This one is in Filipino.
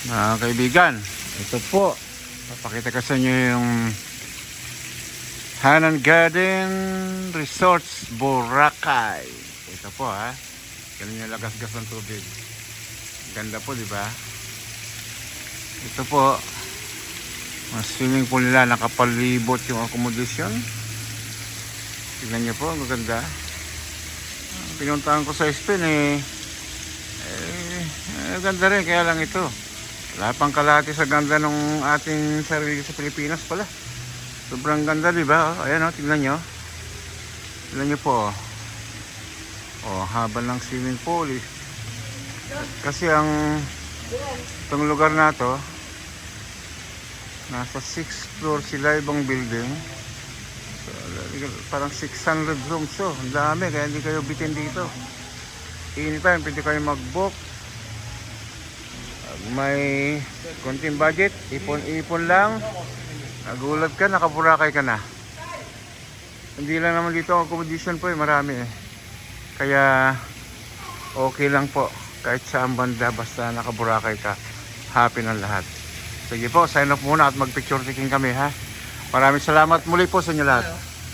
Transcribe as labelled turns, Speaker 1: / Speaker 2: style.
Speaker 1: Mga kaibigan, ito po, papakita ko sa inyo yung Hanan Garden Resorts Boracay. Ito po ha, ganun yung lagas-gas ng tubig. Ganda po, di ba? Ito po, ang swimming pool nila, nakapalibot yung accommodation. Tignan nyo po, ang maganda. Pinuntahan ko sa Spain ganda rin, kaya lang ito wala pang kalahati sa ganda ng ating sarili sa Pilipinas pala. Sobrang ganda, di ba? Ayan tingnan nyo. Tingnan nyo po. Haba ng swimming pool kasi itong lugar na to nasa 6th floor sila, ibang building. So, parang 600 rooms. So, ang dami, kaya hindi kayo bitin dito. Anytime, pwede kayo mag-book. May konting budget, ipon-ipon lang. Nagulat ka, nakaburakay ka na. Hindi lang naman dito ang accommodation po, marami Kaya, okay lang po. Kahit saan banda, basta nakaburakay ka, happy ng lahat. Sige po, sign off muna at mag-picture taking kami ha. Maraming salamat muli po sa inyo lahat.